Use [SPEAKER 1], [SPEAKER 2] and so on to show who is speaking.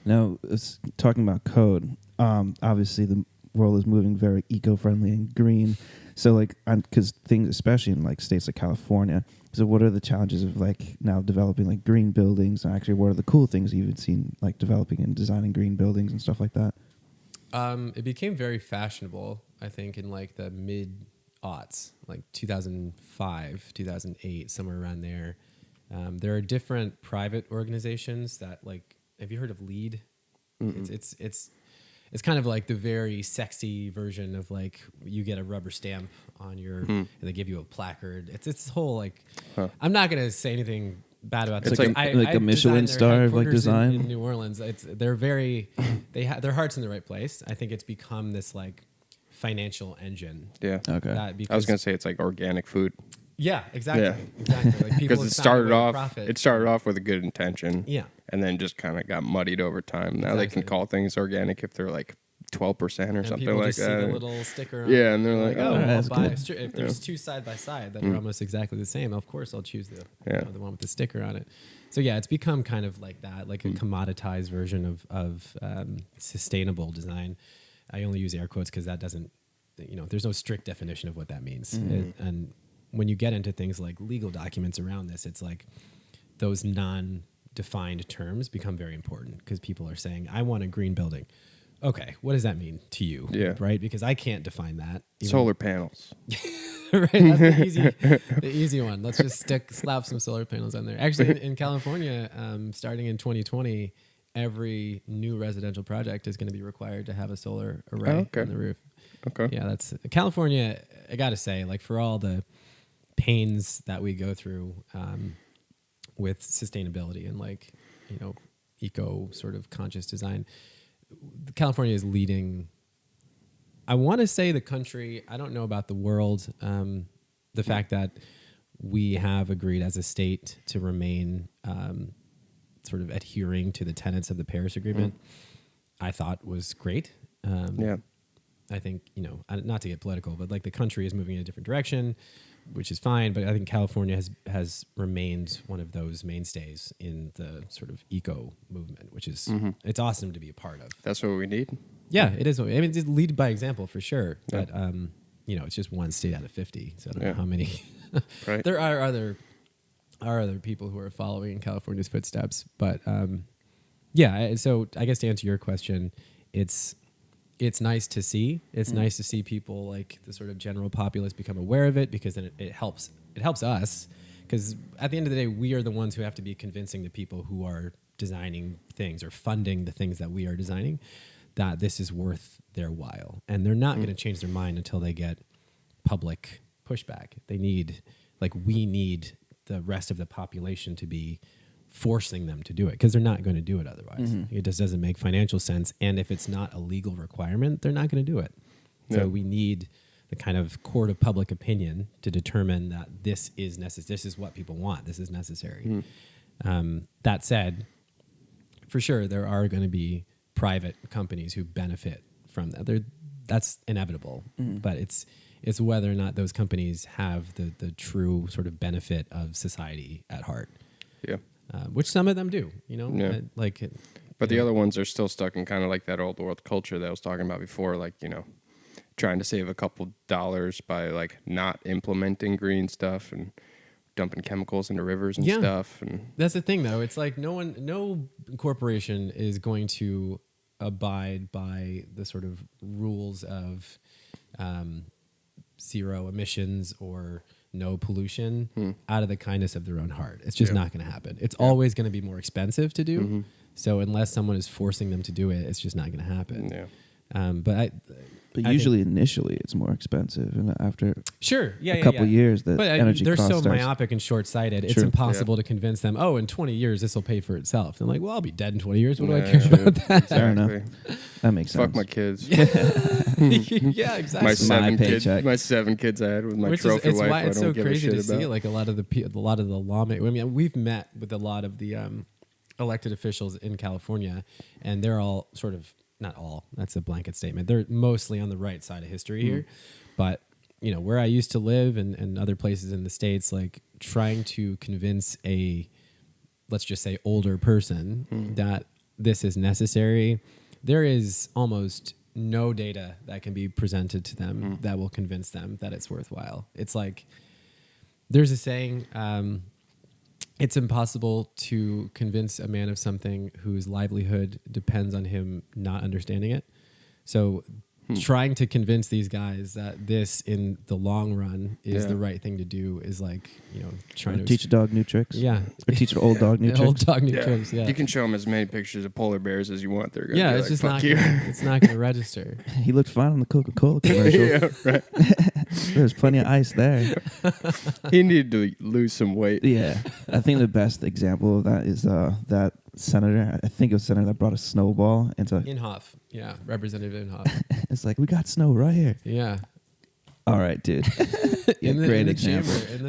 [SPEAKER 1] Now, talking about code, obviously the world is moving very eco-friendly and green. So, like, because things, especially in like states like California. So, what are the challenges of like now developing like green buildings? And actually, what are the cool things you've seen like developing and designing green buildings and stuff like that?
[SPEAKER 2] It became very fashionable, I think, in like the mid-aughts, like 2005, 2008, somewhere around there. There are different private organizations that, like, have you heard of LEED? Mm-hmm. It's kind of like the very sexy version of like you get a rubber stamp on your, and they give you a placard. It's this whole like, I'm not gonna say anything bad about this.
[SPEAKER 1] It's like a Michelin star of like design
[SPEAKER 2] in New Orleans. They're very, their heart's in the right place. I think it's become this like financial engine.
[SPEAKER 3] Yeah.
[SPEAKER 1] Okay.
[SPEAKER 3] I was gonna say it's like organic food.
[SPEAKER 2] Yeah, exactly. Yeah. Exactly. Like
[SPEAKER 3] because it started off with a good intention.
[SPEAKER 2] Yeah.
[SPEAKER 3] And then just kind of got muddied over time. Now they can call things organic if they're like 12% or something like that. See the
[SPEAKER 2] little sticker on
[SPEAKER 3] and they're like,
[SPEAKER 2] oh, I'll buy if there's two side by side that are almost exactly the same, of course I'll choose the one with the sticker on it. So yeah, it's become kind of like that, like a commoditized version of sustainable design. I only use air quotes because that doesn't, there's no strict definition of what that means. And when you get into things like legal documents around this, it's like those non-defined terms become very important because people are saying, I want a green building. Okay, what does that mean to you?
[SPEAKER 3] Yeah.
[SPEAKER 2] Right? Because I can't define that.
[SPEAKER 3] Solar panels.
[SPEAKER 2] Right, that's the easy one. Let's just slap some solar panels on there. Actually, in California, starting in 2020, every new residential project is going to be required to have a solar array on the roof.
[SPEAKER 3] Okay.
[SPEAKER 2] Yeah, that's California. I got to say, like for all the pains that we go through with sustainability and like, eco sort of conscious design, California is leading. I want to say the country. I don't know about the world. The fact that we have agreed as a state to remain sort of adhering to the tenets of the Paris Agreement, I thought was great. I think, not to get political, but like the country is moving in a different direction, which is fine. But I think California has remained one of those mainstays in the sort of eco movement, which is it's awesome to be a part of.
[SPEAKER 3] That's what we need.
[SPEAKER 2] Yeah, it is. I mean, it's lead by example for sure. Yeah. But it's just one state out of 50, so I don't know how many.
[SPEAKER 3] Right.
[SPEAKER 2] There are other people who are following in California's footsteps, but So I guess to answer your question, it's nice to see. It's nice to see people like the sort of general populace become aware of it, because then it helps. It helps us, because at the end of the day, we are the ones who have to be convincing the people who are designing things or funding the things that we are designing that this is worth their while. And they're not going to change their mind until they get public pushback. We need the rest of the population to be forcing them to do it, because they're not going to do it otherwise. It just doesn't make financial sense. And if it's not a legal requirement, they're not going to do it. So we need the kind of court of public opinion to determine that this is necessary. This is what people want. This is necessary. That said, for sure, there are going to be private companies who benefit from that. That's inevitable. But it's whether or not those companies have the true sort of benefit of society at heart.
[SPEAKER 3] Yeah.
[SPEAKER 2] Which some of them do,
[SPEAKER 3] But the other ones are still stuck in kind of like that old world culture that I was talking about before, like, trying to save a couple dollars by like not implementing green stuff and dumping chemicals into rivers and stuff. And
[SPEAKER 2] that's the thing, though. It's like no corporation is going to abide by the sort of rules of zero emissions or no pollution out of the kindness of their own heart. It's just not going to happen. It's always going to be more expensive to do. So unless someone is forcing them to do it, it's just not going to happen.
[SPEAKER 1] But usually initially it's more expensive, and after a couple years, the energy
[SPEAKER 2] they're
[SPEAKER 1] cost
[SPEAKER 2] so myopic and short-sighted. It's impossible to convince them. Oh, in 20 years this will pay for itself. They're like, well, I'll be dead in 20 years. What do I care about that?
[SPEAKER 1] Fair enough. That makes sense.
[SPEAKER 3] Fuck my kids.
[SPEAKER 2] Yeah, exactly.
[SPEAKER 3] My 7 kids I had with my trophy wife.
[SPEAKER 2] Why it's so crazy to
[SPEAKER 3] about.
[SPEAKER 2] see like a lot of the lawmakers. I mean, we've met with a lot of the elected officials in California, and they're all sort of. Not all, that's a blanket statement. They're mostly on the right side of history here. But, where I used to live and other places in the States, like trying to convince a, let's just say, older person that this is necessary, there is almost no data that can be presented to them that will convince them that it's worthwhile. It's like, there's a saying, it's impossible to convince a man of something whose livelihood depends on him not understanding it. So trying to convince these guys that this in the long run is the right thing to do is like, trying to
[SPEAKER 1] teach a dog new tricks.
[SPEAKER 2] Yeah.
[SPEAKER 1] Or teach an old dog new
[SPEAKER 2] Old
[SPEAKER 1] tricks.
[SPEAKER 2] dog new tricks, yeah.
[SPEAKER 3] You can show them as many pictures of polar bears as you want. They're gonna be
[SPEAKER 2] It's
[SPEAKER 3] like,
[SPEAKER 2] just
[SPEAKER 3] fuck
[SPEAKER 2] not
[SPEAKER 3] you.
[SPEAKER 2] it's not going to register.
[SPEAKER 1] He looked fine on the Coca-Cola commercial.
[SPEAKER 3] Yeah, right.
[SPEAKER 1] There's plenty of ice there.
[SPEAKER 3] He needed to lose some weight.
[SPEAKER 1] Yeah. I think the best example of that is that senator. I think it was senator that brought a snowball into.
[SPEAKER 2] Inhofe, yeah, Representative Inhofe.
[SPEAKER 1] It's like, we got snow right here.
[SPEAKER 2] Yeah.
[SPEAKER 1] All right, dude. Yeah,
[SPEAKER 2] in the,
[SPEAKER 1] great
[SPEAKER 2] in the
[SPEAKER 1] example.
[SPEAKER 2] chamber, in the